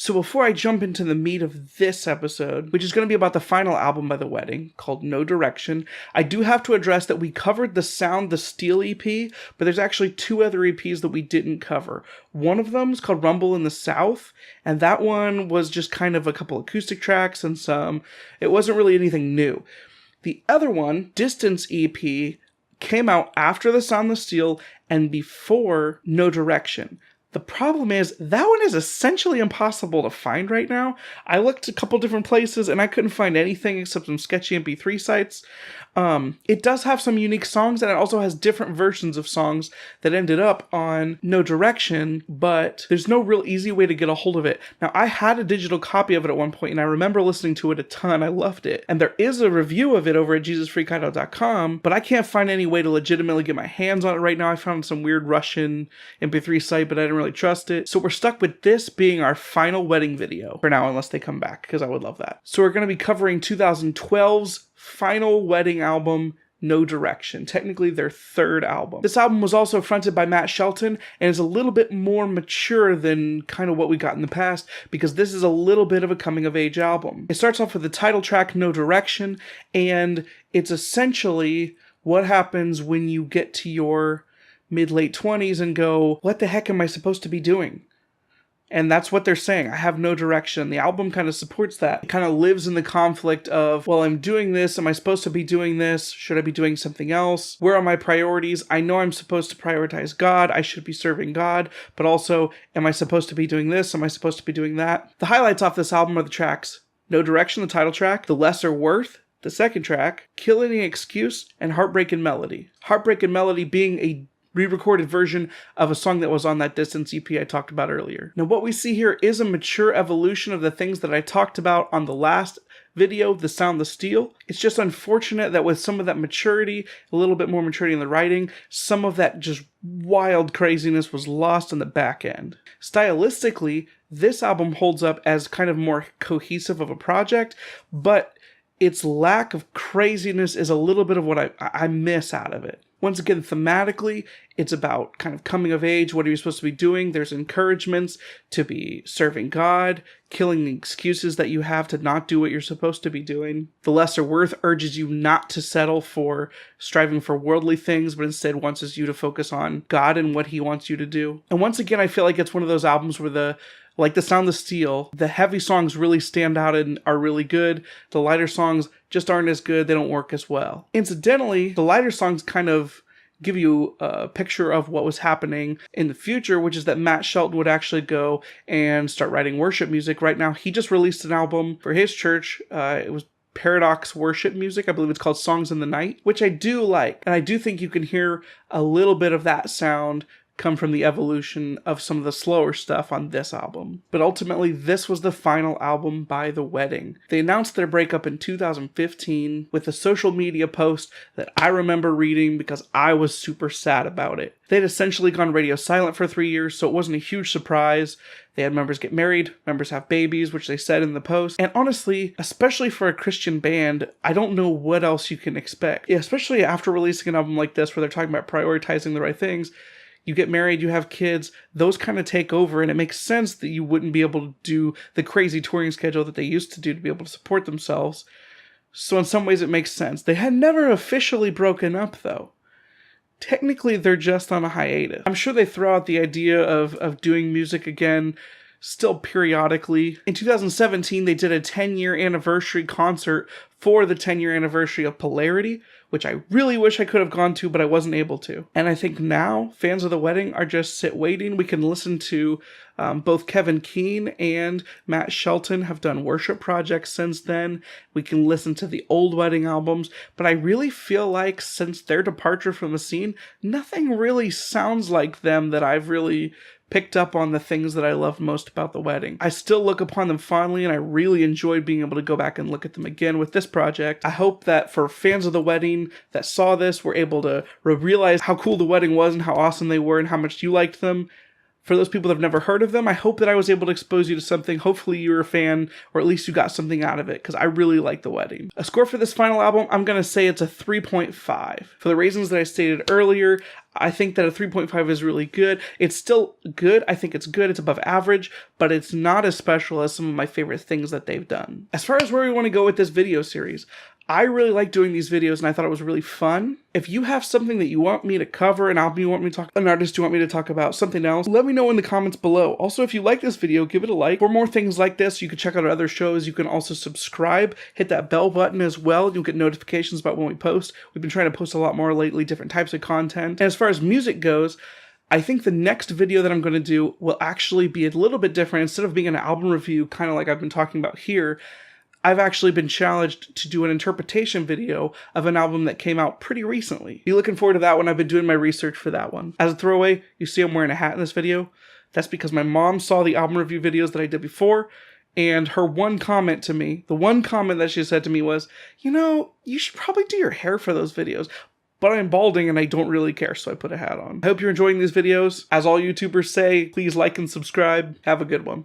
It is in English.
So before I jump into the meat of this episode, which is going to be about the final album by The Wedding, called No Direction, I do have to address that we covered the Sound the Steel EP, but there's actually 2 other EPs that we didn't cover. One of them is called Rumble in the South, and that one was just kind of a couple acoustic tracks and it wasn't really anything new. The other one, Distance EP, came out after the Sound the Steel and before No Direction. The problem is, that one is essentially impossible to find right now. I looked a couple different places and I couldn't find anything except some sketchy MP3 sites. It does have some unique songs, and it also has different versions of songs that ended up on No Direction, but there's no real easy way to get a hold of it. Now, I had a digital copy of it at one point, and I remember listening to it a ton. I loved it. And there is a review of it over at JesusFreakHideout.com, but I can't find any way to legitimately get my hands on it right now. I found some weird Russian MP3 site, but I didn't really trust it. So we're stuck with this being our final wedding video for now, unless they come back, because I would love that. So we're going to be covering 2012's final wedding album, No Direction, technically their 3rd album. This album was also fronted by Matt Shelton and is a little bit more mature than kind of what we got in the past, because this is a little bit of a coming-of-age album. It starts off with the title track, No Direction, and it's essentially what happens when you get to your mid-late 20s and go, what the heck am I supposed to be doing? And that's what they're saying. I have no direction. The album kind of supports that. It kind of lives in the conflict of, well, I'm doing this. Am I supposed to be doing this? Should I be doing something else? Where are my priorities? I know I'm supposed to prioritize God. I should be serving God. But also, am I supposed to be doing this? Am I supposed to be doing that? The highlights off this album are the tracks No Direction, the title track, The Lesser Worth, the second track, Kill Any Excuse, and Heartbreaking Melody. Heartbreaking Melody being a re-recorded version of a song that was on that Distance EP I talked about earlier. Now, what we see here is a mature evolution of the things that I talked about on the last video, The Sound the Steel. It's just unfortunate that with some of that maturity, a little bit more maturity in the writing, some of that just wild craziness was lost on the back end. Stylistically, this album holds up as kind of more cohesive of a project, but its lack of craziness is a little bit of what I miss out of it. Once again, thematically, it's about kind of coming of age. What are you supposed to be doing? There's encouragements to be serving God, killing the excuses that you have to not do what you're supposed to be doing. The Lesser Worth urges you not to settle for striving for worldly things, but instead wants you to focus on God and what He wants you to do. And once again, I feel like it's one of those albums where like The Sound of Steel, the heavy songs really stand out and are really good. The lighter songs just aren't as good. They don't work as well. Incidentally, the lighter songs kind of give you a picture of what was happening in the future, which is that Matt Shelton would actually go and start writing worship music. Right now, he just released an album for his church. It was Paradox worship music. I believe it's called Songs in the Night, which I do like. And I do think you can hear a little bit of that sound come from the evolution of some of the slower stuff on this album. But ultimately, this was the final album by The Wedding. They announced their breakup in 2015 with a social media post that I remember reading because I was super sad about it. They'd essentially gone radio silent for 3 years, so it wasn't a huge surprise. They had members get married, members have babies, which they said in the post. And honestly, especially for a Christian band, I don't know what else you can expect. Especially after releasing an album like this where they're talking about prioritizing the right things. You get married, you have kids, those kind of take over, and it makes sense that you wouldn't be able to do the crazy touring schedule that they used to do to be able to support themselves. So in some ways it makes sense. They had never officially broken up, though. Technically, they're just on a hiatus. I'm sure they throw out the idea of doing music again still periodically. In 2017, they did a 10-year anniversary concert for the 10-year anniversary of Polarity, which I really wish I could have gone to, but I wasn't able to. And I think now, fans of The Wedding are just waiting. We can listen to both Kevin Keane and Matt Shelton have done worship projects since then. We can listen to the old Wedding albums, but I really feel like since their departure from the scene, nothing really sounds like them that I've really picked up on the things that I love most about The Wedding. I still look upon them fondly, and I really enjoyed being able to go back and look at them again with this project. I hope that for fans of The Wedding that saw this were able to realize how cool The Wedding was and how awesome they were and how much you liked them. For those people that have never heard of them, I hope that I was able to expose you to something. Hopefully you're a fan, or at least you got something out of it, because I really like The Wedding. A score for this final album, I'm going to say it's a 3.5. For the reasons that I stated earlier, I think that a 3.5 is really good. It's still good. I think it's good. It's above average, but it's not as special as some of my favorite things that they've done. As far as where we want to go with this video series, I really like doing these videos and I thought it was really fun. If you have something that you want me to cover, an album you want me to talk, an artist you want me to talk about, something else, let me know in the comments below. Also, if you like this video, give it a like. For more things like this, you can check out our other shows. You can also subscribe, hit that bell button as well. You'll get notifications about when we post. We've been trying to post a lot more lately, different types of content. And as far as music goes, I think the next video that I'm going to do will actually be a little bit different. Instead of being an album review, kind of like I've been talking about here, I've actually been challenged to do an interpretation video of an album that came out pretty recently. Be looking forward to that one. I've been doing my research for that one. As a throwaway, you see I'm wearing a hat in this video. That's because my mom saw the album review videos that I did before, and her one comment to me, the one comment that she said to me was, you know, you should probably do your hair for those videos. But I'm balding and I don't really care, so I put a hat on. I hope you're enjoying these videos. As all YouTubers say, please like and subscribe. Have a good one.